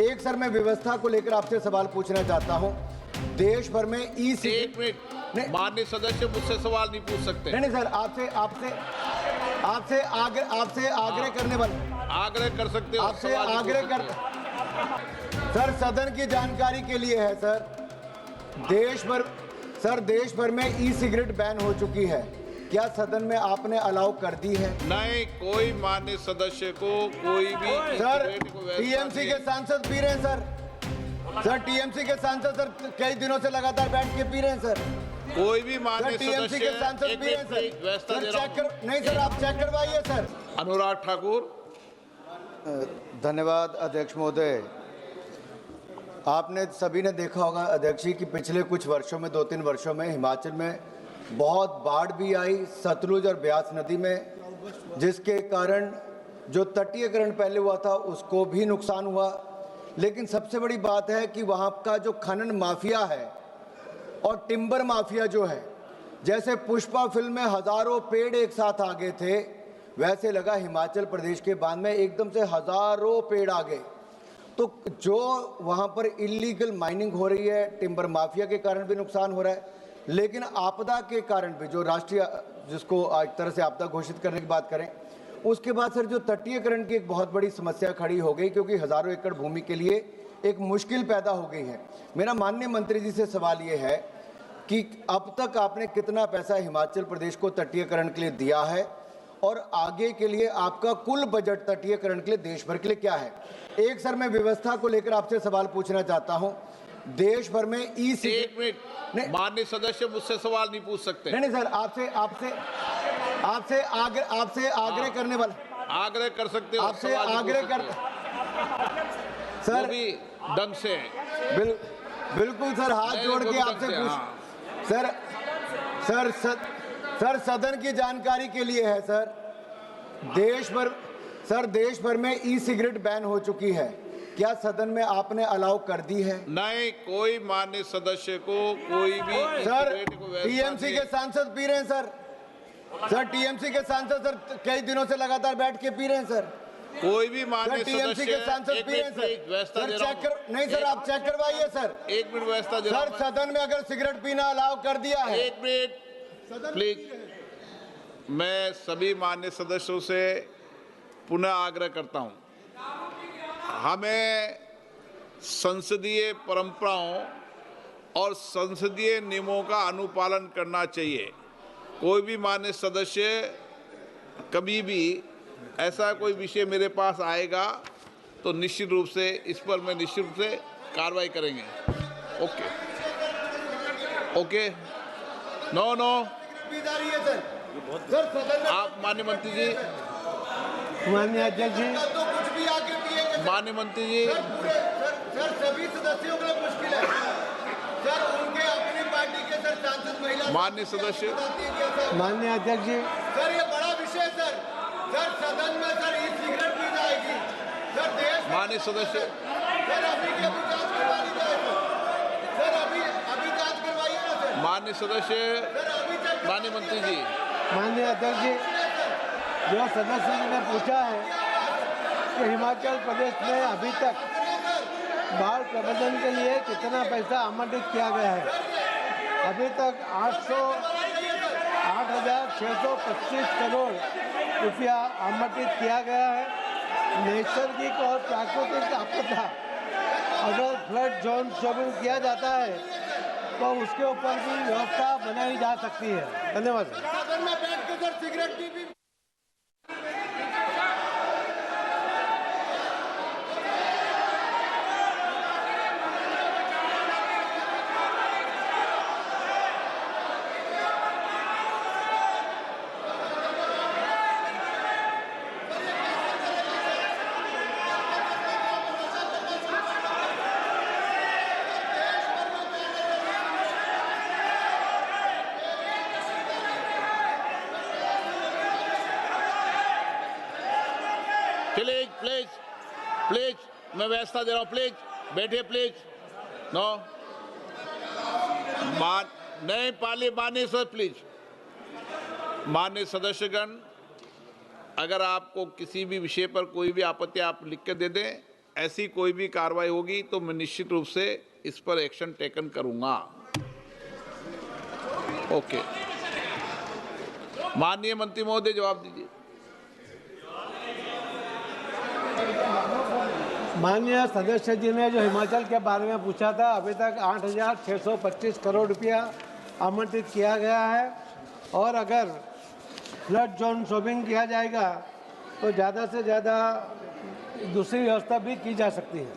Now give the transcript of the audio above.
एक सर मैं व्यवस्था को लेकर आपसे सवाल पूछना चाहता हूं। देश भर में ई एक मिनट, माननीय सदस्य मुझसे सवाल नहीं पूछ सकते। नहीं सर, आपसे आग्रह करने वाला, आग्रह कर सकते हो, आपसे सवाल नहीं पूछ आग्रह कर सकते। सर, सदन की जानकारी के लिए है सर। देश भर में ई सिगरेट बैन हो चुकी है, क्या सदन में आपने अलाउ कर दी है? नहीं, कोई माननीय सदस्य को कोई भी सर, सिगरेट को वैसा टीएमसी के नहीं- सांसद पी रहे हैं सर। टीएमसी के सांसद सर कई दिनों से लगातार बैठ के पी रहे हैं सर। कोई भी माननीय टीएमसी के सांसद सदस्य, पी रहे हैं सर। व्यवस्था दे रहा हूं। नहीं सर, आप चेक करवाइए सर। अनुराग ठाकुर। धन्यवाद अध्यक्ष महोदय। आपने सभी ने देखा होगा अध्यक्ष जी कि पिछले कुछ वर्षों में, 2-3 वर्षों में हिमाचल में बहुत बाढ़ भी आई सतलुज और ब्यास नदी में, जिसके कारण जो तटीयकरण पहले हुआ था उसको भी नुकसान हुआ। लेकिन सबसे बड़ी बात है कि वहाँ का जो खनन माफिया है और टिम्बर माफिया जो है, जैसे पुष्पा फिल्म में हजारों पेड़ एक साथ आ गए थे, वैसे लगा हिमाचल प्रदेश के बांध में एकदम से हजारों पेड़ आ गए। तो जो वहाँ पर इलीगल माइनिंग हो रही है, टिम्बर माफिया के कारण भी नुकसान हो रहा है, लेकिन आपदा के कारण भी, जो राष्ट्रीय, जिसको एक तरह से आपदा घोषित करने की बात करें, उसके बाद सर जो तटीयकरण की एक बहुत बड़ी समस्या खड़ी हो गई, क्योंकि हजारों एकड़ भूमि के लिए एक मुश्किल पैदा हो गई है। मेरा माननीय मंत्री जी से सवाल ये है कि अब तक आपने कितना पैसा हिमाचल प्रदेश को तटीयकरण के लिए दिया है और आगे के लिए आपका कुल बजट तटीयकरण के लिए देश भर के लिए क्या है? एक सर मैं व्यवस्था को लेकर आपसे सवाल पूछना चाहता हूं। देश भर में ई एक मिनट, माननीय सदस्य मुझसे सवाल नहीं पूछ सकते। नहीं सर, आपसे आग्रह करने वाला, आग्रह कर सकते हो, आपसे सवाल नहीं पूछ आग्रह कर सकते। सर वो भी ढंग से। बिल्कुल सर, हाथ नहीं, जोड़ वो के भी आपसे ढंग से, पूछ हाँ। सर सदन की जानकारी के लिए है सर। देश भर में ई सिगरेट बैन हो चुकी है, क्या सदन में आपने अलाउ कर दी है? नहीं, कोई माननीय सदस्य को कोई भी सर, सिगरेट को वैसा टीएमसी नहीं- के सांसद पी रहे हैं सर। टीएमसी के सांसद सर कई दिनों से लगातार बैठ के पी रहे हैं सर। कोई भी माननीय टीएमसी के सांसद एक पी रहे हैं मिनट, व्यवस्था दे रहा हूं। नहीं सर, आप चेक करवाइए सर। एक मिनट, व्यवस्था दे रहा सर, हूं। सदन में अगर सिगरेट पीना अलाउ कर दिया है, एक मिनट प्लीज। मैं सभी माननीय सदस्यों से पुनः आग्रह करता हूं, हमें संसदीय परंपराओं और संसदीय नियमों का अनुपालन करना चाहिए। कोई भी माननीय सदस्य कभी भी ऐसा कोई विषय मेरे पास आएगा तो निश्चित रूप से इस पर मैं निश्चित रूप से कार्रवाई करेंगे। ओके, नो सर सदन में आप माननीय मंत्री जी, माननीय अध्यक्ष जी, तो कुछ भी आके पिएंगे माननीय मंत्री जी, सर सभी सदस्यों के लिए मुश्किल है सर। उनके अपनी पार्टी के सर सांसद महिला माननीय सदस्य, माननीय अध्यक्ष जी, सर ये बड़ा विषय सर सदन में सर ई सिगरेट पी जाएगी सर। देश माननीय सदस्य, सर अभी की अभी जांच करवा ली जाएगी सर। अभी जांच करवाइए ना सर। माननीय सदस्य, सर अभी तक माननीय मंत्री जी, माननीय अध्यक्ष जी, जो सदस्य जी ने पूछा है कि हिमाचल प्रदेश में अभी तक बाढ़ प्रबंधन के लिए कितना पैसा आवंटित किया गया है, अभी तक 8,625 करोड़ रुपया आवंटित किया गया है। नैसर्गिक और प्राकृतिक आपदा अगर फ्लड जोन शुरू किया जाता है तो उसके ऊपर भी व्यवस्था बनाई जा सकती है। धन्यवाद। सदन में बैठ के सर सिगरेट पी प्लीज, मैं व्यवस्था दे रहा हूं। प्लीज बैठिए, प्लीज। नो, नहीं पाली माननीय सर, प्लीज। माननीय सदस्यगण, अगर आपको किसी भी विषय पर कोई भी आपत्ति आप लिख के दे दें, ऐसी कोई भी कार्रवाई होगी तो मैं निश्चित रूप से इस पर एक्शन टेकन करूंगा। ओके, माननीय मंत्री महोदय जवाब दीजिए। माननीय सदस्य जी ने जो हिमाचल के बारे में पूछा था, अभी तक 8,625 करोड़ रुपया आवंटित किया गया है और अगर फ्लड जोन शॉपिंग किया जाएगा तो ज़्यादा से ज़्यादा दूसरी व्यवस्था भी की जा सकती है।